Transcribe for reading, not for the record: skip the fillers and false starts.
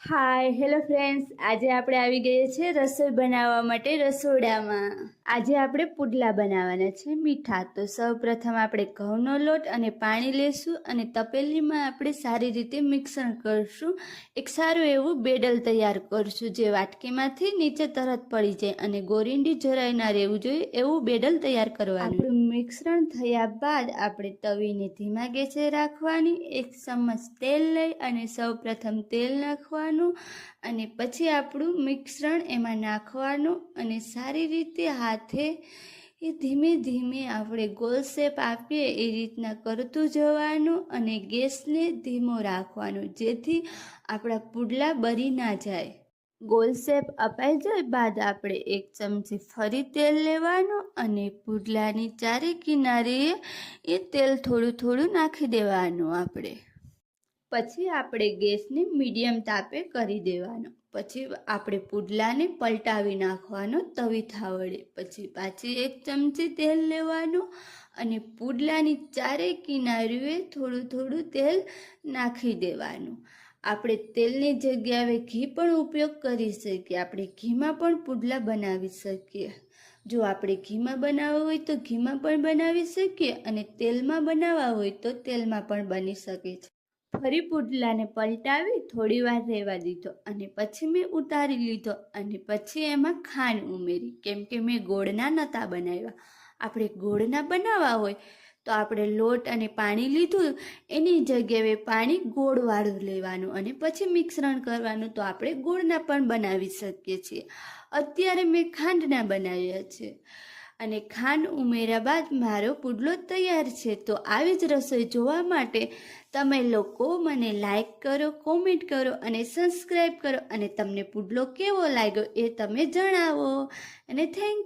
Hi hello friends, આજે આપણે આવી ગઈએ છીએ રસોઈ બનાવવા માટે રસોડામાં. આજે આપણે પુડલા બનાવવાના છે મીઠા. તો સૌપ્રથમ આપણે ઘઉંનો લોટ અને પાણી લેશું અને તપેલીમાં આપણે સારી રીતે મિક્સર કરશું. એક સારું એવું બેડલ તૈયાર કરશું જે વાટકીમાંથી નીચે તરત પડી જાય અને ગોરીંડી જરાય ના રહેવું જોઈએ એવું બેડલ તૈયાર કરવાનું. આપણું મિશ્રણ થયા બાદ આપણે તવીને ધીમા ગેસે રાખવાની. 1 ચમચ તેલ લઈ અને સૌપ્રથમ તેલ નાખવાનું અને પછી આપણું મિશ્રણ એમાં નાખવાનું અને સારી રીતે હાથે ધીમે ધીમે આપણે ગોલ શેપ આપીએ એ રીતના કરતું જવાનું અને ગેસને ધીમો રાખવાનો જેથી આપણા પુડલા બળી ના જાય. ગોલ શેપ અપાઈ જાય બાદ આપણે 1 ચમચી ફરી તેલ લેવાનું અને પુડલાની ચારે કિનારે એ તેલ થોડું થોડું નાખી દેવાનું. પછી આપણે ગેસને મીડિયમ તાપે કરી દેવાનો. પછી આપણે પુડલાને પલટાવી નાખવાનો તવીથા વડે. પછી પાછી 1 ચમચી તેલ લેવાનું અને પુડલાની ચારેય કિનારીએ થોડું થોડું તેલ નાખી દેવાનું. આપણે તેલની જગ્યાએ ઘી પણ ઉપયોગ કરી શકીએ. આપણે ઘીમાં પણ પુડલા બનાવી શકીએ. જો આપણે ઘીમાં બનાવવા હોય તો ઘીમાં પણ બનાવી શકીએ અને તેલમાં બનાવવા હોય તો તેલમાં પણ બની શકે છે. ફરી પુડલાને પલટાવી થોડી વાર રહેવા દીધો અને પછી મેં ઉતારી લીધો અને પછી એમાં ખાંડ ઉમેરી. કેમ કે મેં ગોળના નહોતા બનાવ્યા. આપણે ગોળના બનાવવા હોય તો આપણે લોટ અને પાણી લીધું એની જગ્યાએ પાણી ગોળવાળું લેવાનું અને પછી મિશ્રણ કરવાનું. તો આપણે ગોળના પણ બનાવી શકીએ છીએ. અત્યારે મેં ખાંડના બનાવ્યા છે અને ખાંડ ઉમેર્યા બાદ મારો પુડલો તૈયાર છે. તો આવી જ રસોઈ જોવા માટે તમે લોકો મને લાઈક કરો, કોમેન્ટ કરો અને સબસ્ક્રાઈબ કરો અને તમને પુડલો કેવો લાગ્યો એ તમે જણાવો અને થેન્ક